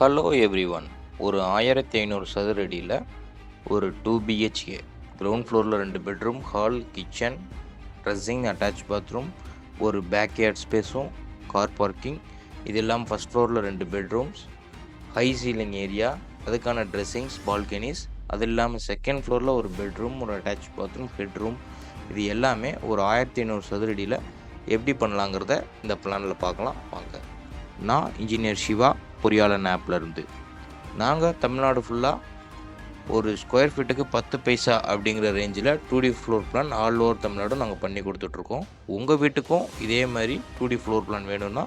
Hello everyone. ஒரு 1500 சதுர அடியில் ஒரு 2 பிஹெச்கே கிரவுண்ட் ஃப்ளோரில் 2 bedroom, hall, kitchen, dressing, attach bathroom, ஒரு பேக்யார்ட் ஸ்பேஸும், கார் பார்க்கிங், இது இல்லாமல் ஃபஸ்ட் ஃப்ளோரில் 2 பெட்ரூம்ஸ், ஹை சீலிங் ஏரியா, அதுக்கான ட்ரெஸ்ஸிங்ஸ், பால்கனிஸ், அது இல்லாமல் செகண்ட் ஃப்ளோரில் ஒரு பெட்ரூம், ஒரு அட்டாச் பாத்ரூம், ஹெட்ரூம், இது எல்லாமே ஒரு 1500 சதுர அடியில் எப்படி பண்ணலாங்கிறத இந்த பிளானில் பார்க்கலாம் வாங்க. நான் இன்ஜினியர் சிவா, பொறியாளன் ஆப்லேருந்து. நாங்கள் தமிழ்நாடு ஃபுல்லாக ஒரு ஸ்கொயர் ஃபீட்டுக்கு 10 பைசா அப்படிங்கிற ரேஞ்சில் 2D floor plan all over Tamil Nadu நாங்கள் பண்ணி கொடுத்துட்ருக்கோம். உங்கள் வீட்டுக்கும் இதே மாதிரி 2D ஃப்ளோர் பிளான் வேணும்னா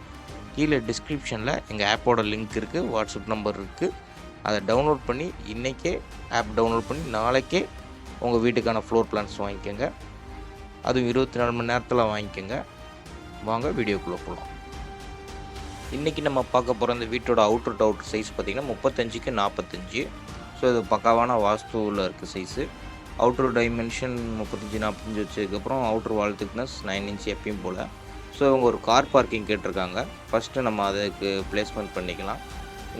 கீழே டிஸ்கிரிப்ஷனில் எங்கள் ஆப்போட லிங்க் இருக்குது, வாட்ஸ்அப் நம்பர் இருக்குது. அதை டவுன்லோட் பண்ணி இன்றைக்கே ஆப் டவுன்லோட் பண்ணி நாளைக்கே உங்கள் வீட்டுக்கான ஃப்ளோர் பிளான்ஸ் வாங்கிக்கோங்க. அதுவும் 24 மணி நேரத்தில் வாங்கிக்கோங்க. வாங்க வீடியோக்குள்ளே போகலாம். இன்றைக்கி நம்ம பார்க்க போகிற இந்த வீட்டோட அவுட்ரு டு அவுட்ரு சைஸ் பார்த்திங்கன்னா 35க்கு 45. ஸோ இது பக்காவான வாஸ்துவில் இருக்குது சைஸு. அவுட்ரு டைமென்ஷன் 35-45 வச்சதுக்கப்புறம் அவுட்ரு வால் திக்னஸ் 9 இன்ச் எப்பயும் போல். ஸோ இவங்க ஒரு கார் பார்க்கிங் கேட்டிருக்காங்க. ஃபஸ்ட்டு நம்ம அதுக்கு பிளேஸ்மெண்ட் பண்ணிக்கலாம்.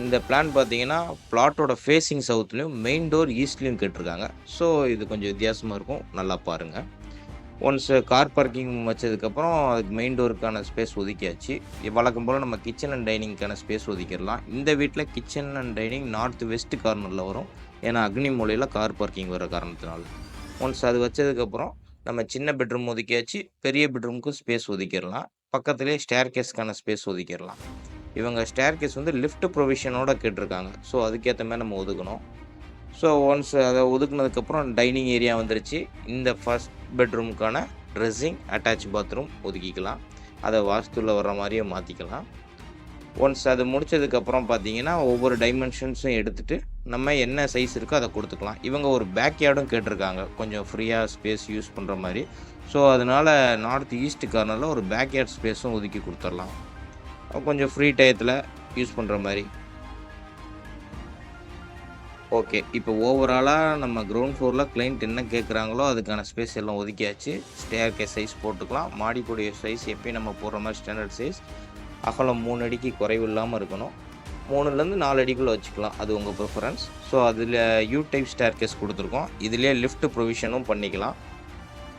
இந்த பிளான் பார்த்திங்கன்னா பிளாட்டோட ஃபேஸிங் சவுத்துலேயும் மெயின் டோர் ஈஸ்ட்லேயும் கேட்டிருக்காங்க. ஸோ இது கொஞ்சம் வித்தியாசமாக இருக்கும், நல்லா பாருங்கள். ஒன்ஸ் கார் பார்க்கிங் வச்சதுக்கப்புறம் அதுக்கு மெயின் டோருக்கான ஸ்பேஸ் ஒதுக்கியாச்சு. வழக்கம் போல் நம்ம கிச்சன் அண்ட் டைனிங்க்கான ஸ்பேஸ் ஒதுக்கிடலாம். இந்த வீட்டில் kitchen and dining north west கார்னரில் வரும், ஏன்னா அக்னி மூலையில் கார் பார்க்கிங் வர காரணத்தினால. ஒன்ஸ் அது வச்சதுக்கப்புறம் நம்ம சின்ன பெட்ரூம் ஒதுக்கியாச்சு, பெரிய பெட்ரூமுக்கும் ஸ்பேஸ் ஒதுக்கிடலாம். பக்கத்துலேயே ஸ்டேர் கேஸ்க்கான ஸ்பேஸ் ஒதுக்கிடலாம். இவங்க ஸ்டேர் கேஸ் வந்து லிஃப்ட் ப்ரொவிஷனோட கேட்டிருக்காங்க. ஸோ அதுக்கேற்ற மாதிரி நம்ம ஒதுக்கணும். ஸோ ஒன்ஸ் அதை ஒதுக்குனதுக்கப்புறம் டைனிங் ஏரியா வந்துருச்சு. இந்த ஃபஸ்ட் பெட்ரூமுக்கான ட்ரெஸ்ஸிங், அட்டாச் பாத்ரூம் ஒதுக்கிக்கலாம். அதை வாஸ்துவில் வர்ற மாதிரியே மாற்றிக்கலாம். ஒன்ஸ் அது முடித்ததுக்கப்புறம் பார்த்தீங்கன்னா ஒவ்வொரு டைமென்ஷன்ஸும் எடுத்துகிட்டு நம்ம என்ன சைஸ் இருக்கோ அதை கொடுத்துக்கலாம். இவங்க ஒரு பேக்யார்டும் கேட்டிருக்காங்க, கொஞ்சம் ஃப்ரீயாக ஸ்பேஸ் யூஸ் பண்ணுற மாதிரி. ஸோ அதனால் நார்த் ஈஸ்ட் கார்னரில் ஒரு பேக்யார்ட் ஸ்பேஸும் ஒதுக்கி கொடுத்துடலாம், கொஞ்சம் ஃப்ரீ டயத்தில் யூஸ் பண்ணுற மாதிரி. ஓகே, இப்போ ஓவராலாக நம்ம கிரவுண்ட் ஃப்ளோரில் கிளைண்ட் என்ன கேட்குறாங்களோ அதுக்கான ஸ்பேஸ் எல்லாம் ஒதுக்கியாச்சு. ஸ்டேர் கேஸ் சைஸ் போட்டுக்கலாம். மாடிக்கூடிய சைஸ் எப்பயும் நம்ம போடுற மாதிரி ஸ்டாண்டர்ட் சைஸ். அகலம் 3 அடிக்கு குறைவு இல்லாமல் இருக்கணும். 3லேருந்து 4 அடிக்குள்ளே வச்சுக்கலாம், அது உங்கள் ப்ரிஃபரன்ஸ். ஸோ அதில் யூ டைப் ஸ்டேர் கேஸ் கொடுத்துருக்கோம். இதிலே லிஃப்ட் ப்ரொவிஷனும் பண்ணிக்கலாம்.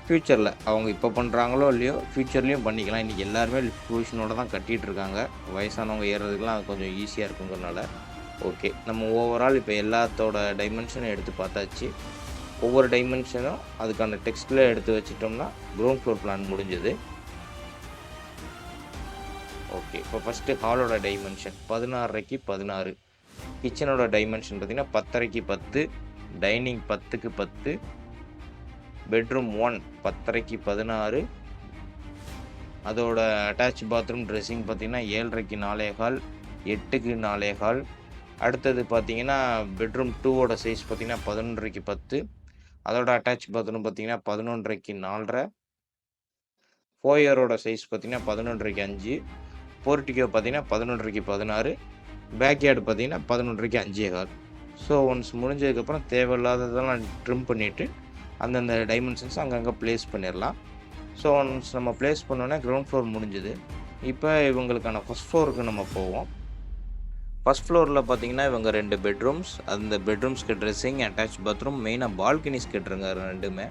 ஃப்யூச்சரில் அவங்க இப்போ பண்ணுறாங்களோ இல்லையோ ஃப்யூச்சர்லேயும் பண்ணிக்கலாம். இன்றைக்கி எல்லாருமே லிஃப்ட் ப்ரொவிஷனோடு தான் கட்டிகிட்டு இருக்காங்க. வயசானவங்க ஏறுறதுக்கெலாம் அது கொஞ்சம் ஈஸியாக இருக்குங்கிறனால. ஓகே, நம்ம ஓவரால் இப்போ எல்லாத்தோட டைமென்ஷனும் எடுத்து பார்த்தாச்சு. ஒவ்வொரு டைமென்ஷனும் அதுக்கான டெக்ஸ்ட்டில் எடுத்து வச்சிட்டோம்னா கிரவுண்ட் ஃப்ளோர் பிளான் முடிஞ்சது. ஓகே, இப்போ ஃபஸ்ட்டு ஹாலோட டைமென்ஷன் 16:30க்கு 16. கிச்சனோட டைமென்ஷன் பார்த்திங்கன்னா 10:30க்கு 10, டைனிங் 10க்கு 10, பெட்ரூம் 1 10:30க்கு 16, அதோட அட்டாச் பாத்ரூம் ட்ரெஸ்ஸிங் பார்த்திங்கன்னா 7:30க்கு 4.15, 8க்கு 4.15. அடுத்தது பார்த்திங்கன்னா பெட்ரூம் 2ஓட சைஸ் பார்த்திங்கன்னா 11:30க்கு 10, அதோட அட்டாச் பாத்ரூம் பார்த்திங்கன்னா 11:30க்கு 4.5, ஃபோயரோட சைஸ் பார்த்திங்கன்னா 11:30க்கு 5, போர்ட்டிகோ பார்த்திங்கன்னா 11:30க்கு 16, பேக்யார்டு பார்த்திங்கன்னா 11:30க்கு 5.15. ஸோ ஒன்ஸ் முடிஞ்சதுக்கப்புறம் தேவையில்லாததெல்லாம் ட்ரிம் பண்ணிவிட்டு அந்தந்த டைமென்ஷன்ஸ் அங்கங்கே ப்ளேஸ் பண்ணிடலாம். ஸோ ஒன்ஸ் நம்ம ப்ளேஸ் பண்ணோன்னே கிரவுண்ட் ஃப்ளோர் முடிஞ்சுது. இப்போ இவங்களுக்கான ஃபஸ்ட் ஃப்ளோருக்கு நம்ம போவோம். ஃபஸ்ட் ஃப்ளோரில் பார்த்தீங்கன்னா இவங்க 2 பெட்ரூம்ஸ், அந்த பெட்ரூம்ஸ்க்கு ட்ரெஸ்ஸிங், அட்டாச் பாத்ரூம், மெயினாக பால்கனிஸ் கேட்டிருங்க. 2மே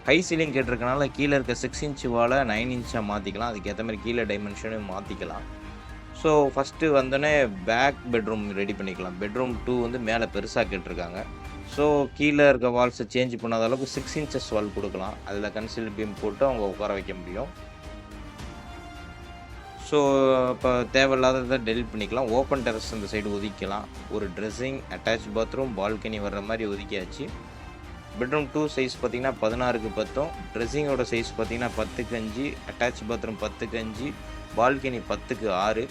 ஹை சீலிங் கேட்டிருக்கனால கீழே இருக்க 6 இன்ச் வாலை 9 இன்ச்சாக மாற்றிக்கலாம். அதுக்கேற்ற மாதிரி கீழே டைமென்ஷனையும் மாற்றிக்கலாம். ஸோ ஃபஸ்ட்டு வந்தோடனே பேக் பெட்ரூம் ரெடி பண்ணிக்கலாம். பெட்ரூம் 2 வந்து மேலே பெருசாக கேட்டிருக்காங்க. ஸோ கீழே இருக்க வால்ஸை சேஞ்ச் பண்ணாத அளவுக்கு 6 இன்ச்சஸ் வால் கொடுக்கலாம். அதில் கன்சீல் பீம் போட்டு அவங்க உட்கார வைக்க முடியும். ஸோ இப்போ தேவையில்லாததை டெலிட் பண்ணிக்கலாம். ஓப்பன் டெரஸ் அந்த சைடு ஒதுக்கலாம். ஒரு ட்ரெஸ்ஸிங், அட்டாச் பாத்ரூம், பால்கனி வர்ற மாதிரி ஒதுக்கியாச்சு. பெட்ரூம் 2 சைஸ் பார்த்திங்கன்னா 16க்கு 10, ட்ரெஸ்ஸிங்கோட சைஸ் பார்த்திங்கன்னா 10க்கு 5, அட்டாச் பாத்ரூம் 10க்கு 5, பால்கனி 10க்கு 6.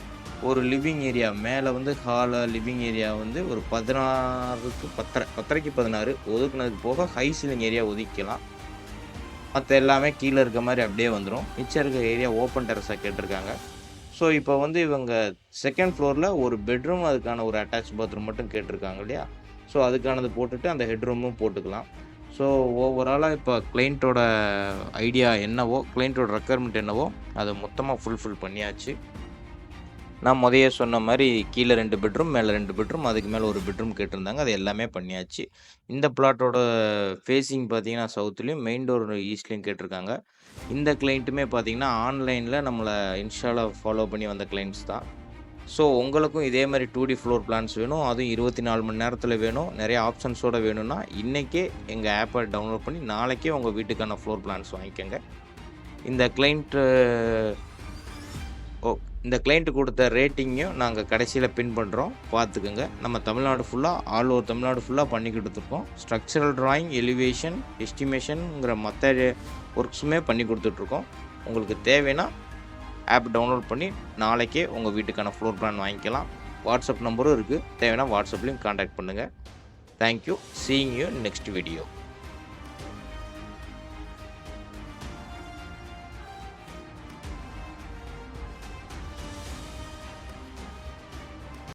ஒரு லிவிங் ஏரியா மேலே வந்து ஹாலை லிவிங் ஏரியா வந்து ஒரு 16க்கு 10:30க்கு 16 ஒதுக்குனதுக்கு போக ஹை சீலிங் ஏரியா ஒதுக்கலாம். மற்ற எல்லாமே கீழே இருக்க மாதிரி அப்படியே வந்துடும். மிச்சம் இருக்க ஏரியா ஓப்பன் டெரஸாக கேட்டிருக்காங்க. ஸோ இப்போ வந்து இவங்க செகண்ட் ஃப்ளோரில் ஒரு பெட்ரூம், அதுக்கான ஒரு அட்டாச் பாத்ரூம் மட்டும் கேட்டிருக்காங்க இல்லையா. ஸோ அதுக்கானது போட்டுட்டு அந்த ஹெட்ரூமும் போட்டுக்கலாம். ஸோ ஓவராலாக இப்போ கிளைண்ட்டோட ஐடியா என்னவோ, கிளைண்ட்டோட ரெக்குயர்மெண்ட் என்னவோ அதை மொத்தமாக ஃபுல்ஃபில் பண்ணியாச்சு. நான் மொதயே சொன்ன மாரி கீழ 2 பெட்ரூம், மேல 2 பெட்ரூம், அதுக்கு மேல 1 பெட்ரூம் கேட்டிருந்தாங்க. அது எல்லாமே பண்ணியாச்சு. இந்த பிளாட்டோட ஃபேசிங் பார்த்தீங்கன்னா, சவுத்லயும், மெயின் டோர் ஈஸ்ட்லயும் கேட்டிருக்காங்க. இந்த கிளையண்ட்டுமே பார்த்தீங்கன்னா, ஆன்லைன்ல நம்மள இன்ஸ்டால ஃபாலோ பண்ணி வந்த கிளையண்ட்ஸ் தான். ஸோ, உங்களுக்கும் இதே மாரி 2டி ஃப்ளோர் பிளான்ஸ் வேணும். அதுவும் 24 மணி நேரத்தில வேணும். நெறைய ஆப்ஷன்ஸோட வேணும்னா, இன்னைக்கே எங்க ஆப்ப டவுன்லோட் பண்ணி, நாளைக்கே உங்க வீட்டுக்கான ஃப்ளோர் பிளான்ஸ் வாங்கிக்கங்க. இந்த கிளையண்ட் ஓ இந்த கிளையண்ட் குடுத்த ரேட்டிங்கையும் நாங்க கடைசியில பின் பண்றோம். பார்த்துக்கங்க. நம்ம தமிழ்நாடு ஃபுல்லா, ஆல் ஓவர் தமிழ்நாடு ஃபுல்லா பண்ணி குடுத்துருக்கோம். ஸ்ட்ரக்சரல் டிராயிங், எலிவேஷன், எஸ்டிமேஷன்ங்கிற மத்த ஒர்க்ஸுமே பண்ணி குடுத்துட்ருக்கோம். உங்களுக்கு தேவைன்னா ஆப் டவுன்லோட் பண்ணி, நாளைக்கே உங்க வீட்டுக்கான ஃப்ளோர் பிளான் வாங்கிக்கலாம். வாட்ஸ்அப் நம்பரும் இருக்கு. தேவைன்னா வாட்ஸ்அப்லயும் கான்டாக்ட் பண்ணுங்க. Thank you. Seeing you next video.